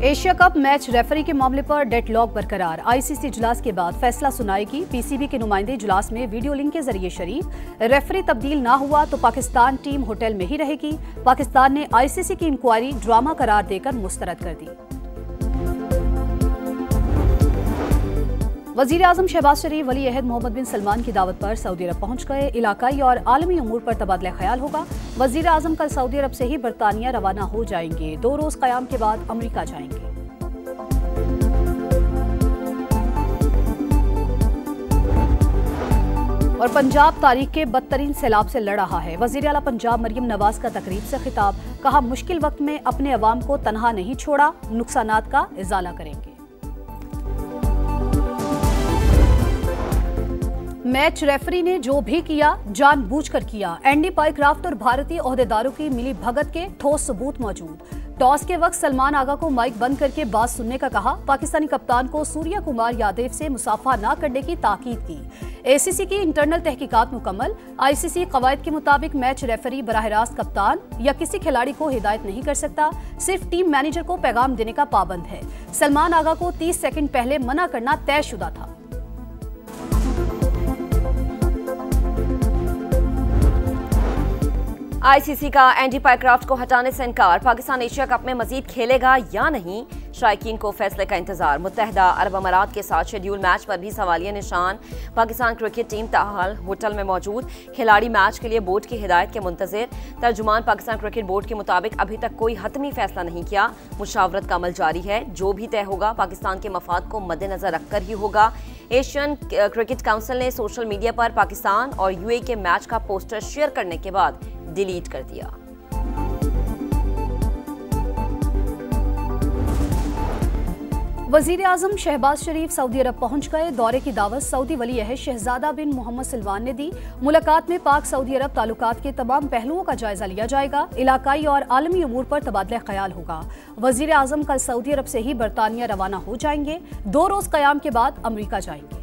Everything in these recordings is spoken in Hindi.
एशिया कप मैच रेफरी के मामले पर डेडलॉक बरकरार। आईसीसी इजलास के बाद फैसला सुनाएगी। पीसीबी के नुमाइंदे इजलास में वीडियो लिंक के जरिए शरीक। रेफरी तब्दील ना हुआ तो पाकिस्तान टीम होटल में ही रहेगी। पाकिस्तान ने आईसीसी की इंक्वायरी ड्रामा करार देकर मुस्तरद कर दी। वजीर आजम शहबाज शरीफ वली अहद मोहम्मद बिन सलमान की दावत पर सऊदी अरब पहुंच गए। इलाकाई और आलमी उमूर पर तबादला ख्याल होगा। वजीर आजम कल सऊदी अरब से ही बरतानिया रवाना हो जाएंगे। 2 रोज क़याम के बाद अमरीका जाएंगे। और पंजाब तारीख के बदतरीन सैलाब से लड़ रहा है। वजीर आला पंजाब मरियम नवाज का तकरीब से खिताब। कहा, मुश्किल वक्त में अपने अवाम को तनहा नहीं छोड़ा, नुकसानात का इजाला करेंगे। मैच रेफरी ने जो भी किया जानबूझकर किया। एंडी पाइक्राफ्ट और भारतीय ओहदेदारों की मिली भगत के ठोस सबूत मौजूद। टॉस के वक्त सलमान आगा को माइक बंद करके बात सुनने का कहा। पाकिस्तानी कप्तान को सूर्या कुमार यादव से मुसाफा न करने की ताकीद की। एसीसी की इंटरनल तहकीकात मुकम्मल। आईसीसी कवायद के मुताबिक मैच रेफरी बराह रास्त कप्तान या किसी खिलाड़ी को हिदायत नहीं कर सकता, सिर्फ टीम मैनेजर को पैगाम देने का पाबंद है। सलमान आगा को 30 सेकंड पहले मना करना तयशुदा था। आईसीसी का एंडी पाइक्राफ्ट को हटाने से इनकार। पाकिस्तान एशिया कप में मजीद खेलेगा या नहीं, शायकीन को फैसले का इंतजार। मुत्तहदा अरब अमारात के साथ शेड्यूल मैच पर भी सवालिया निशान। पाकिस्तान क्रिकेट टीम ताहाल होटल में मौजूद। खिलाड़ी मैच के लिए बोर्ड की हिदायत के मुंतजिर। तर्जुमान पाकिस्तान क्रिकेट बोर्ड के मुताबिक अभी तक कोई हतमी फैसला नहीं किया। मुशावरत का अमल जारी है। जो भी तय होगा पाकिस्तान के मफाद को मद्देनजर रखकर ही होगा। एशियन क्रिकेट काउंसिल ने सोशल मीडिया पर पाकिस्तान और यूएई के मैच का पोस्टर शेयर करने के बाद डिलीट कर दिया। वजीर आजम शहबाज शरीफ सऊदी अरब पहुंच गए। दौरे की दावत सऊदी वली अहद शहजादा बिन मोहम्मद सलमान ने दी। मुलाकात में पाक सऊदी अरब ताल्लुकात के तमाम पहलुओं का जायजा लिया जाएगा। इलाकाई और आलमी उमूर पर तबादला ख्याल होगा। वजीर आजम कल सऊदी अरब से ही बरतानिया रवाना हो जाएंगे। 2 रोज क़याम के बाद अमरीका जाएंगे।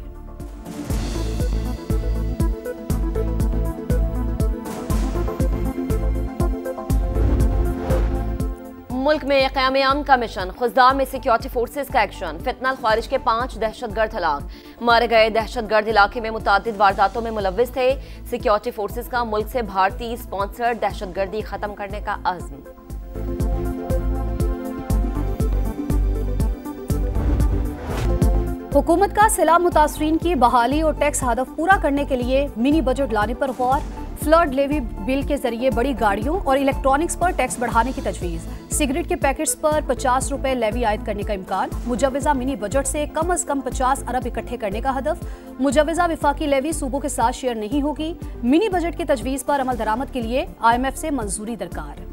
मुल्क में क़याम अमन का मिशन। खुजदार में सिक्योरिटी फोर्सेज का एक्शन। फितनल ख्वारिज के 5 दहशतगर्द हलाक। मारे गए दहशतगर्द इलाके में मुतादिद वारदातों में मुलव्विस थे। सिक्योरिटी फोर्सेज का मुल्क से भारतीय स्पॉन्सर्ड दहशतगर्दी खत्म करने का अज़्म। हुकूमत का सैलाब मुतासरीन की बहाली और टैक्स हदफ पूरा करने के लिए मिनी बजट लाने पर गौर। फ्लड लेवी बिल के जरिए बड़ी गाड़ियों और इलेक्ट्रॉनिक्स पर टैक्स बढ़ाने की तजवीज। सिगरेट के पैकेट्स पर 50 रुपए लेवी आयद करने का इम्कान। मुजव्वजा मिनी बजट से कम 50 अरब इकट्ठे करने का हदफ। मुजव्वजा विफाकी लेवी सूबों के साथ शेयर नहीं होगी। मिनी बजट की तजवीज पर अमल दरामद के लिए IMF से मंजूरी दरकार।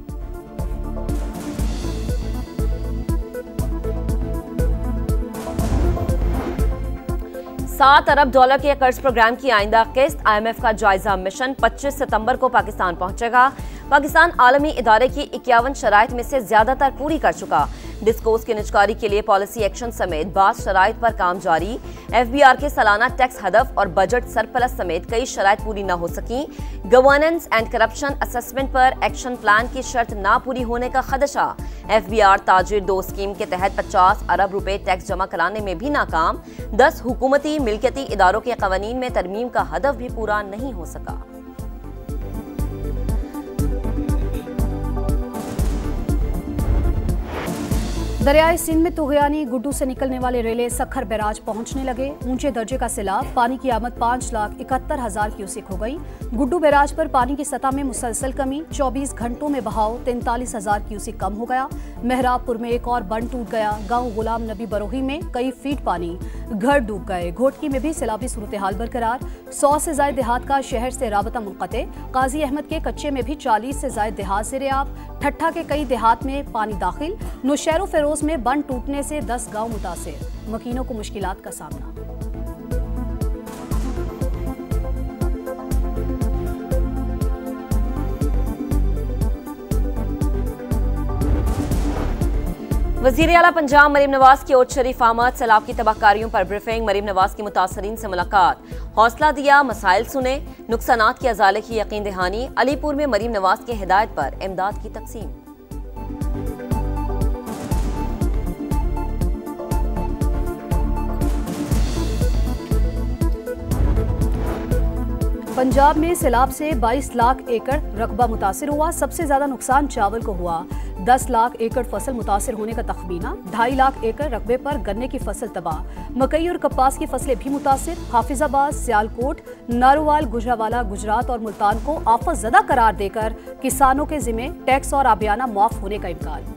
$7 अरब के कर्ज प्रोग्राम की आइंदा किस्त। IMF का जायजा मिशन 25 सितंबर को पाकिस्तान पहुंचेगा। पाकिस्तान आलमी इदारे की 51 शराइत में से ज्यादातर पूरी कर चुका। डिस्कोर्स की निजकारी के लिए पॉलिसी एक्शन समेत बाज़ शराइत पर काम जारी। FBR के सालाना टैक्स हदफ और बजट सरप्लस समेत कई शराइत पूरी न हो सकी। गवर्नेंस एंड करप्शन असेसमेंट पर एक्शन प्लान की शर्त ना पूरी होने का खदशा। FBR ताजिर 2 स्कीम के तहत 50 अरब रुपए टैक्स जमा कराने में भी नाकाम। 10 हुकूमती मिल्कियती इदारों के कवानीन में तरमीम का हदफ भी पूरा नहीं हो सका। दरियाए सिंध में तुगयानी गुड्डू से निकलने वाले रेले सखर बैराज पहुंचने लगे। ऊंचे दर्जे का सैलाब। पानी की आमद 5,71,000 क्यूसेक हो गई। गुड्डू बैराज पर पानी की सतह में मुसलसल कमी। 24 घंटों में बहाव 43,000 क्यूसेक कम हो गया। मेहराबपुर में एक और बंद टूट गया। गांव गुलाम नबी बरोही में कई फीट पानी। घर डूब गए। घोटकी में भी सैलाबी सूरत हाल बरकरार। 100 से ज्यादा देहात का शहर से राबता मुनक़ते। काजी अहमद के कच्चे में भी 40 से ज्यादा देहात से रेआब। ठट्ठा के कई देहात में पानी दाखिल। नौशहर फिरोज में बंद टूटने से 10 गांव मुतासिर। मकीनों को मुश्किलात का सामना। वज़ीर आला पंजाब मरीम नवाज की ओट शरीफ आमद। सैलाब की तबाहकारियों पर ब्रीफिंग। मरीम नवाज की मुतासरीन से मुलाकात। हौसला दिया, मसाइल सुने, नुकसानात के अजाले की यकीन दहानी। अलीपुर में मरीम नवाज की हिदायत पर इमदाद की तकसीम। पंजाब में सैलाब से 22 लाख एकड़ रकबा मुतासिर हुआ। सबसे ज्यादा नुकसान चावल को हुआ। 10 लाख एकड़ फसल मुतासिर होने का तखमीना। 2.5 लाख एकड़ रकबे पर गन्ने की फसल तबाह। मकई और कपास की फसलें भी मुतासिर। हाफिजाबाद, सियालकोट, नारोवाल, गुजरावाला, गुजरात और मुल्तान को आफत ज़दा करार देकर किसानों के जिम्मे टैक्स और आबियाना मुआफ होने का इम्कान।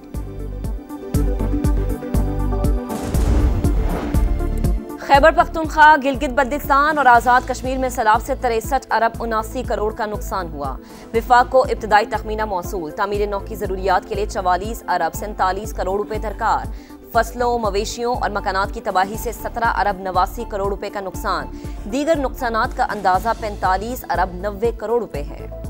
खैबर पख्तूनख्वा, गिलगित बल्तिस्तान और आज़ाद कश्मीर में सैलाब से 63 अरब 79 करोड़ का नुकसान हुआ। विफाक को इब्तदाई तखमीना मौसूल। तामीर नौ की ज़रूरियात के लिए 44 अरब 47 करोड़ रुपए दरकार। फसलों, मवेशियों और मकानात की तबाही से 17 अरब 89 करोड़ रुपए का नुकसान। दीगर नुकसानात का अंदाजा 45 अरब 90 करोड़ रुपए है।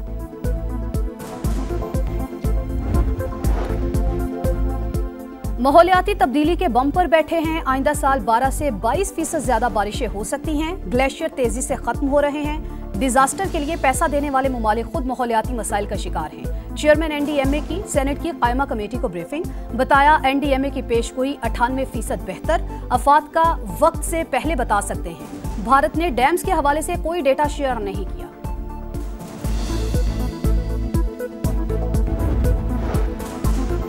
माहौलियाती तब्दीली के बम पर बैठे हैं। आइंदा साल 12 से 22% ज्यादा बारिशें हो सकती हैं। ग्लेशियर तेजी से खत्म हो रहे हैं। डिजास्टर के लिए पैसा देने वाले ममालिक खुद माहौलियाती मसाइल का शिकार हैं। चेयरमैन NDMA की सेनेट की कायमा कमेटी को ब्रीफिंग। बताया NDMA की पेशगोई 98% बेहतर। अफात का वक्त से पहले बता सकते हैं। भारत ने डैम्स के हवाले से कोई डेटा शेयर नहीं किया।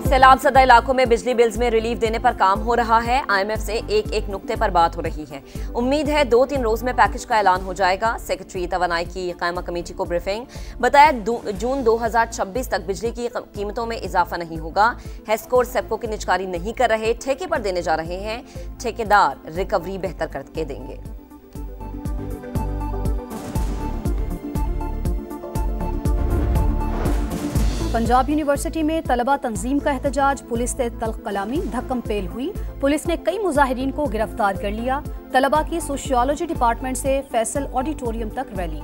सैलाब ज़दा इलाकों में बिजली बिल्स में रिलीफ देने पर काम हो रहा है। IMF से एक नुक्ते पर बात हो रही है। उम्मीद है 2-3 रोज में पैकेज का ऐलान हो जाएगा। सेक्रेटरी तवानाई की कायमा कमेटी को ब्रीफिंग। बताया जून 2026 तक बिजली की कीमतों में इजाफा नहीं होगा। हेस्को और सेप्को की निजकारी नहीं कर रहे, ठेके पर देने जा रहे हैं। ठेकेदार रिकवरी बेहतर करके देंगे। पंजाब यूनिवर्सिटी में तलबा तंजीम का एहतजाज। पुलिस से तल्ख कलामी, धक्कम पेल हुई। पुलिस ने कई मुजाहिरीन को गिरफ्तार कर लिया। तलबा की सोशियोलॉजी डिपार्टमेंट से फैसल ऑडिटोरियम तक रैली।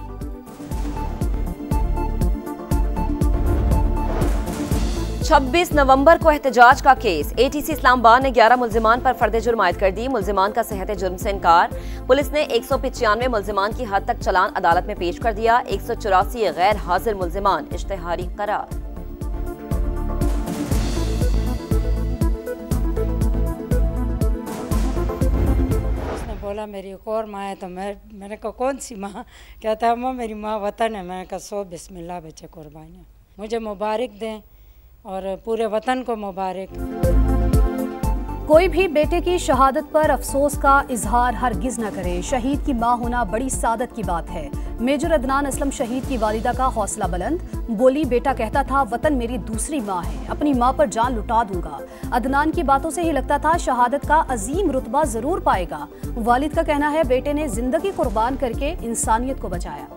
छब्बीस नवंबर को एहतजाज का केस। ATC इस्लामाबाद ने 11 मुल्जिमान पर फर्द जुर्म आयद कर दी। मुल्जिमान का सेहत जुर्म से इनकार। पुलिस ने 195 मुल्जिमान की हद तक चलान अदालत में पेश कर दिया। 184 गैर हाजिर मुल्जिमान इश्तेहारी करार। बोला मेरी एक और माँ है, तो मैंने कहा कौन सी माँ? कहता है अम्मा मेरी माँ वतन है। मैंने कहा 100 बिस्मिल्लाह बच्चे कुर्बानियाँ। मुझे मुबारक दें और पूरे वतन को मुबारक। कोई भी बेटे की शहादत पर अफसोस का इजहार हरगिज न करे। शहीद की मां होना बड़ी सादत की बात है। मेजर अदनान असलम शहीद की वालिदा का हौसला बुलंद। बोली बेटा कहता था वतन मेरी दूसरी मां है, अपनी मां पर जान लुटा दूंगा। अदनान की बातों से ही लगता था शहादत का अजीम रुतबा जरूर पाएगा। वालिद का कहना है बेटे ने जिंदगी कुर्बान करके इंसानियत को बचाया।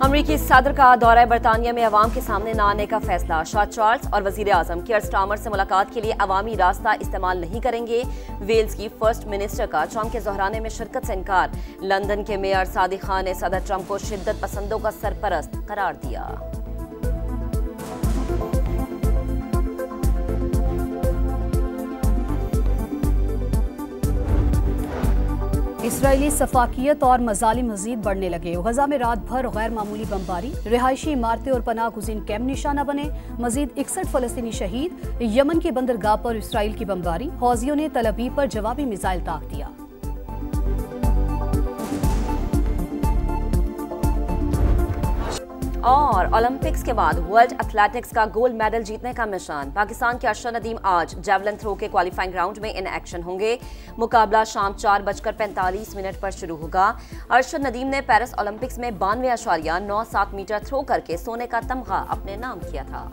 अमरीकी सदर का दौरा बरतानिया में अवाम के सामने न आने का फैसला। शाह चार्ल्स और वजीर आजम कियर स्टारमर से मुलाकात के लिए अवामी रास्ता इस्तेमाल नहीं करेंगे। वेल्स की फर्स्ट मिनिस्टर का ट्रंप के ज़हराने में शिरकत से इनकार। लंदन के मेयर सादिक खान ने सदर ट्रंप को शिद्दत पसंदों का सरपरस्त करार दिया। इसराइली सफाकियत और मजालिम मजीद बढ़ने लगे। गजा में रात भर गैर मामूली बमबारी। रिहायशी इमारतें और पनाह गुज़ीन कैंप निशाना बने। मजीद 61 फलस्तीनी शहीद। यमन की बंदरगाह पर इसराइल की बमबारी। हौजियों ने तल अवीव पर जवाबी मिसाइल ताक दिया। और ओलंपिक्स के बाद वर्ल्ड एथलेटिक्स का गोल्ड मेडल जीतने का मिशन। पाकिस्तान के अरशद नदीम आज जेवलिन थ्रो के क्वालिफाइंग राउंड में इन एक्शन होंगे। मुकाबला शाम 4:45 पर शुरू होगा। अरशद नदीम ने पेरिस ओलंपिक्स में 92.97 मीटर थ्रो करके सोने का तमगा अपने नाम किया था।